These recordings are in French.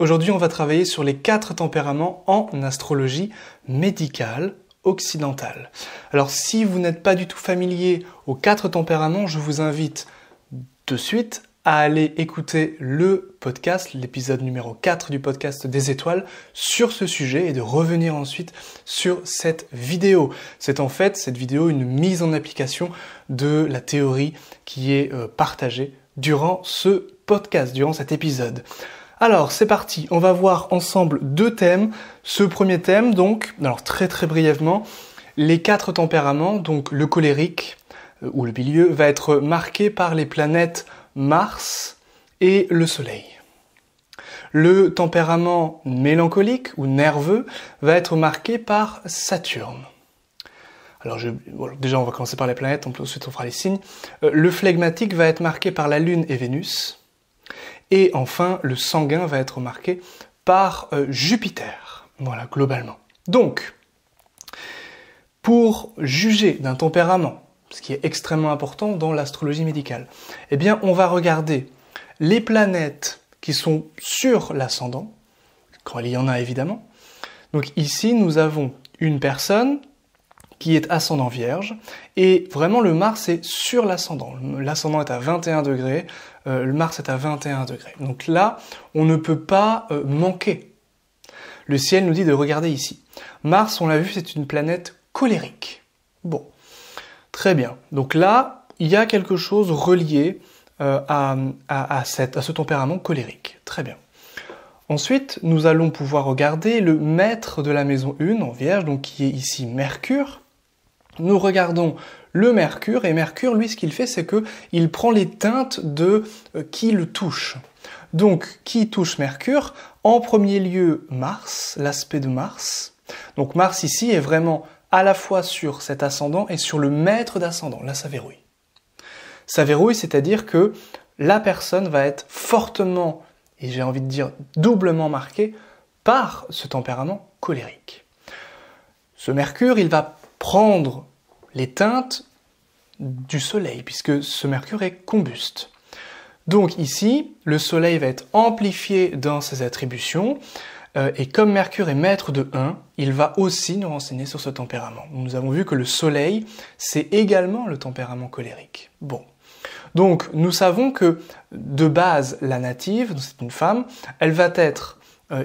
Aujourd'hui, on va travailler sur les 4 tempéraments en astrologie médicale occidentale. Alors, si vous n'êtes pas du tout familier aux 4 tempéraments, je vous invite de suite à aller écouter le podcast, l'épisode numéro 4 du podcast des étoiles, sur ce sujet et de revenir ensuite sur cette vidéo. C'est en fait, cette vidéo, une mise en application de la théorie qui est partagée durant ce podcast, durant cet épisode. Alors, c'est parti, on va voir ensemble 2 thèmes. Ce premier thème, donc, alors très brièvement, les 4 tempéraments, donc le colérique, ou le bilieux, va être marqué par les planètes Mars et le Soleil. Le tempérament mélancolique ou nerveux va être marqué par Saturne. Alors déjà on va commencer par les planètes, ensuite on fera les signes. Le flegmatique va être marqué par la Lune et Vénus. Et enfin, le sanguin va être marqué par Jupiter. Voilà, globalement. Donc, pour juger d'un tempérament, ce qui est extrêmement important dans l'astrologie médicale, eh bien, on va regarder les planètes qui sont sur l'ascendant, quand il y en a évidemment. Donc ici, nous avons une personne qui est ascendant Vierge, et vraiment le Mars est sur l'ascendant. L'ascendant est à 21 degrés, le Mars est à 21 degrés. Donc là, on ne peut pas manquer. Le ciel nous dit de regarder ici. Mars, on l'a vu, c'est une planète colérique. Bon, très bien. Donc là, il y a quelque chose relié à ce tempérament colérique. Très bien. Ensuite, nous allons pouvoir regarder le maître de la maison 1 en Vierge, donc qui est ici Mercure. Nous regardons le Mercure, et Mercure, lui, ce qu'il fait, c'est qu'il prend les teintes de qui le touche. Donc, qui touche Mercure? En premier lieu, Mars, l'aspect de Mars. Donc Mars, ici, est vraiment à la fois sur cet ascendant et sur le maître d'ascendant. Là, ça verrouille. Ça verrouille, c'est-à-dire que la personne va être fortement, et j'ai envie de dire doublement marquée, par ce tempérament colérique. Ce Mercure, il va prendre les teintes du Soleil, puisque ce Mercure est combuste. Donc ici, le Soleil va être amplifié dans ses attributions, et comme Mercure est maître de 1, il va aussi nous renseigner sur ce tempérament. Nous avons vu que le Soleil, c'est également le tempérament colérique. Bon. Donc nous savons que, de base, la native, c'est une femme, elle va être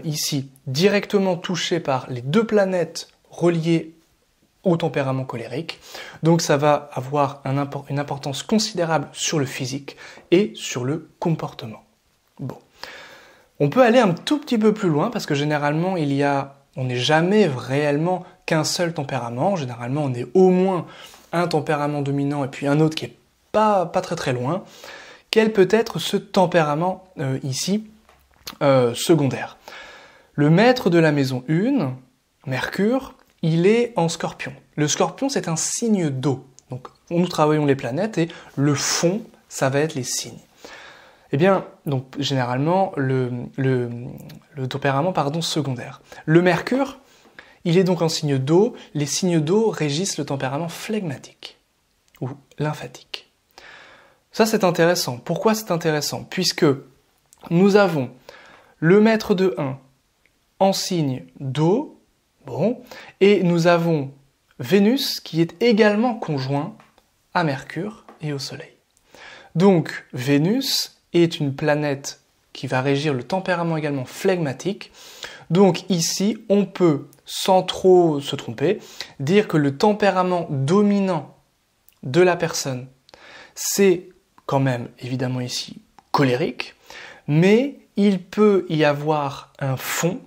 ici directement touchée par les 2 planètes reliées au tempérament colérique. Donc ça va avoir une importance considérable sur le physique et sur le comportement. Bon. On peut aller un tout petit peu plus loin parce que généralement on n'est jamais réellement qu'un seul tempérament. Généralement on est au moins un tempérament dominant et puis un autre qui est pas très loin. Quel peut être ce tempérament ici secondaire? Le maître de la maison 1, Mercure, il est en Scorpion. Le Scorpion, c'est un signe d'eau. Donc, nous travaillons les planètes et le fond, ça va être les signes. Eh bien, donc généralement, le tempérament, secondaire. Le Mercure, il est donc en signe d'eau. Les signes d'eau régissent le tempérament flegmatique ou lymphatique. Ça, c'est intéressant. Pourquoi c'est intéressant? Puisque nous avons le maître de 1 en signe d'eau. Bon, et nous avons Vénus qui est également conjoint à Mercure et au Soleil. Donc Vénus est une planète qui va régir le tempérament également flegmatique. Donc ici, on peut, sans trop se tromper, dire que le tempérament dominant de la personne, c'est quand même évidemment ici colérique, mais il peut y avoir un fond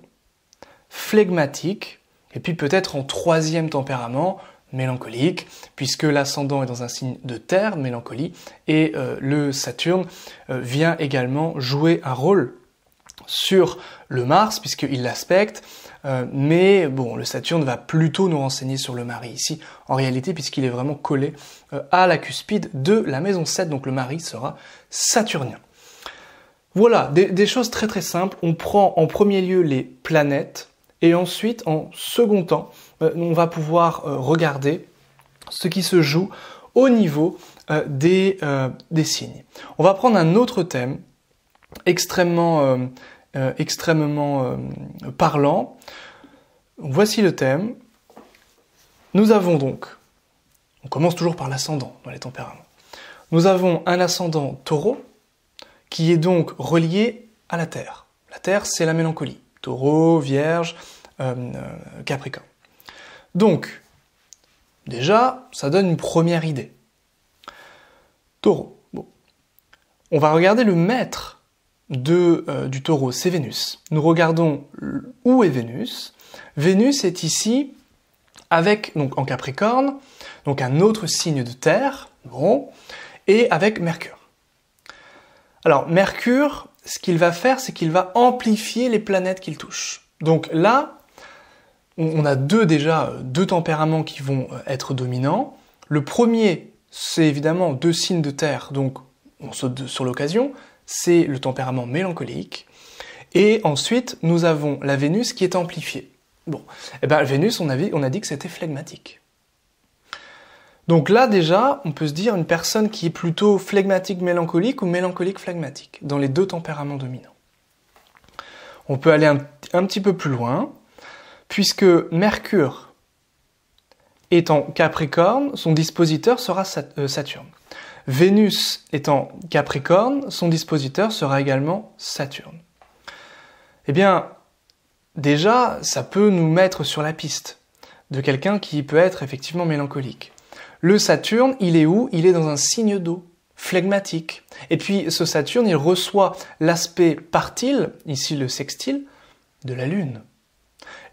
flegmatique. Et puis peut-être en 3e tempérament, mélancolique, puisque l'ascendant est dans un signe de terre, mélancolie, et le Saturne vient également jouer un rôle sur le Mars, puisqu'il l'aspecte, mais bon, le Saturne va plutôt nous renseigner sur le mari ici, en réalité, puisqu'il est vraiment collé à la cuspide de la maison 7, donc le mari sera saturnien. Voilà, des choses très simples. On prend en premier lieu les planètes, et ensuite, en second temps, on va pouvoir regarder ce qui se joue au niveau des signes. On va prendre un autre thème extrêmement extrêmement parlant. Voici le thème. Nous avons donc, on commence toujours par l'ascendant dans les tempéraments. Nous avons un ascendant Taureau qui est donc relié à la Terre. La Terre, c'est la mélancolie. Taureau, Vierge, Capricorne. Donc, déjà, ça donne une première idée. Taureau. Bon. On va regarder le maître du Taureau, c'est Vénus. Nous regardons où est Vénus. Vénus est ici avec, donc en Capricorne, donc un autre signe de Terre, bon, et avec Mercure. Alors, Mercure, ce qu'il va faire, c'est qu'il va amplifier les planètes qu'il touche. Donc là, on a déjà deux tempéraments qui vont être dominants. Le premier, c'est évidemment deux signes de terre, donc on saute sur l'occasion, c'est le tempérament mélancolique. Et ensuite, nous avons la Vénus qui est amplifiée. Bon, et bien Vénus, on a dit que c'était flegmatique. Donc là, déjà, on peut se dire une personne qui est plutôt flegmatique mélancolique ou mélancolique flegmatique, dans les deux tempéraments dominants. On peut aller un petit peu plus loin, puisque Mercure est en Capricorne, son dispositeur sera Saturne. Vénus est en Capricorne, son dispositeur sera également Saturne. Eh bien, déjà, ça peut nous mettre sur la piste de quelqu'un qui peut être effectivement mélancolique. Le Saturne, il est où? Il est dans un signe d'eau, flegmatique. Et puis ce Saturne, il reçoit l'aspect partile, ici le sextile, de la Lune.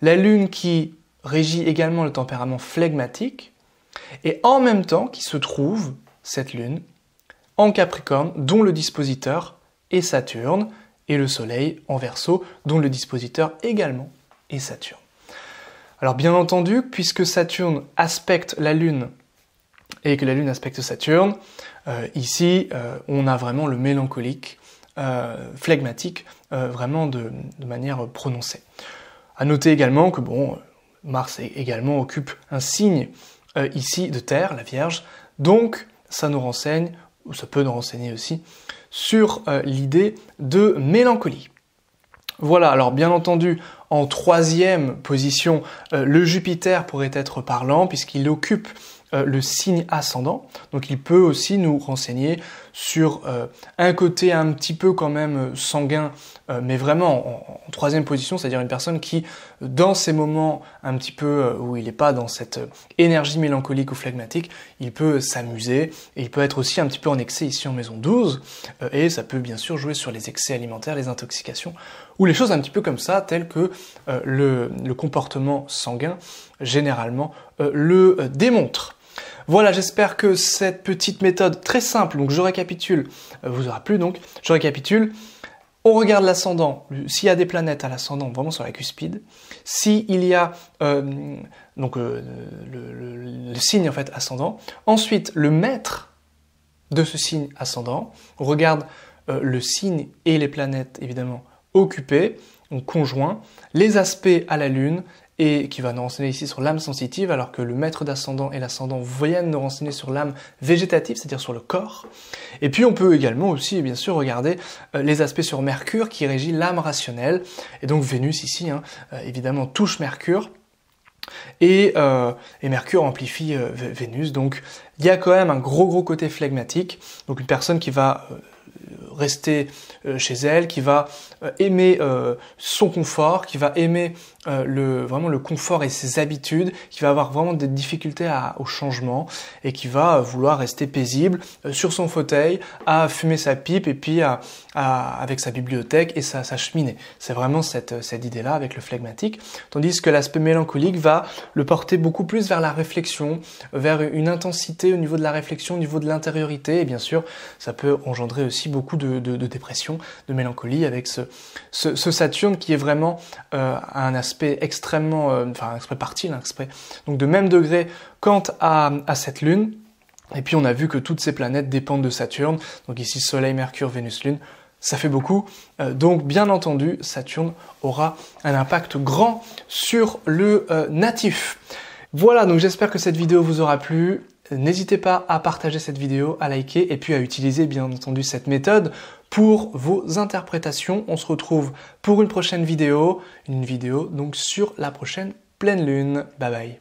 La Lune qui régit également le tempérament flegmatique, et en même temps qui se trouve, cette Lune, en Capricorne, dont le dispositeur est Saturne, et le Soleil en Verseau, dont le dispositeur également est Saturne. Alors bien entendu, puisque Saturne aspecte la Lune, et que la Lune aspecte Saturne, ici on a vraiment le mélancolique, flegmatique, vraiment de manière prononcée. À noter également que bon, Mars également occupe un signe ici de Terre, la Vierge, donc ça nous renseigne, ou ça peut nous renseigner aussi, sur l'idée de mélancolie. Voilà, alors bien entendu, en troisième position, le Jupiter pourrait être parlant, puisqu'il occupe le signe ascendant, donc il peut aussi nous renseigner sur un côté un petit peu quand même sanguin, mais vraiment en troisième position, c'est-à-dire une personne qui, dans ces moments un petit peu où il n'est pas dans cette énergie mélancolique ou flegmatique, il peut s'amuser, et il peut être aussi un petit peu en excès ici en maison 12, et ça peut bien sûr jouer sur les excès alimentaires, les intoxications, ou les choses un petit peu comme ça, telles que le comportement sanguin, généralement, le démontre. Voilà, j'espère que cette petite méthode très simple, donc je récapitule, vous aura plu donc, je récapitule, on regarde l'ascendant, s'il y a des planètes à l'ascendant, vraiment sur la cuspide, s'il y a le signe en fait ascendant, ensuite le maître de ce signe ascendant, on regarde le signe et les planètes évidemment occupés, donc conjoints, les aspects à la Lune, et qui va nous renseigner ici sur l'âme sensitive, alors que le maître d'ascendant et l'ascendant viennent nous renseigner sur l'âme végétative, c'est-à-dire sur le corps. Et puis on peut également aussi, bien sûr, regarder les aspects sur Mercure, qui régit l'âme rationnelle, et donc Vénus ici, évidemment, touche Mercure, et Mercure amplifie Vénus, donc il y a quand même un gros côté flegmatique, donc une personne qui va rester chez elle, qui va aimer son confort, qui va aimer vraiment le confort et ses habitudes, qui va avoir vraiment des difficultés au changement et qui va vouloir rester paisible sur son fauteuil, à fumer sa pipe et puis avec sa bibliothèque et sa cheminée. C'est vraiment cette idée-là avec le flegmatique, tandis que l'aspect mélancolique va le porter beaucoup plus vers la réflexion, vers une intensité au niveau de la réflexion, au niveau de l'intériorité, et bien sûr ça peut engendrer aussi beaucoup de dépression, de mélancolie avec ce Saturne qui est vraiment un aspect extrêmement, un aspect partile, un aspect donc de même degré quant à cette Lune. Et puis on a vu que toutes ces planètes dépendent de Saturne, donc ici Soleil, Mercure, Vénus, Lune, ça fait beaucoup. Donc bien entendu, Saturne aura un impact grand sur le natif. Voilà, donc j'espère que cette vidéo vous aura plu. N'hésitez pas à partager cette vidéo, à liker et puis à utiliser bien entendu cette méthode pour vos interprétations. On se retrouve pour une prochaine vidéo, donc sur la prochaine pleine lune. Bye bye.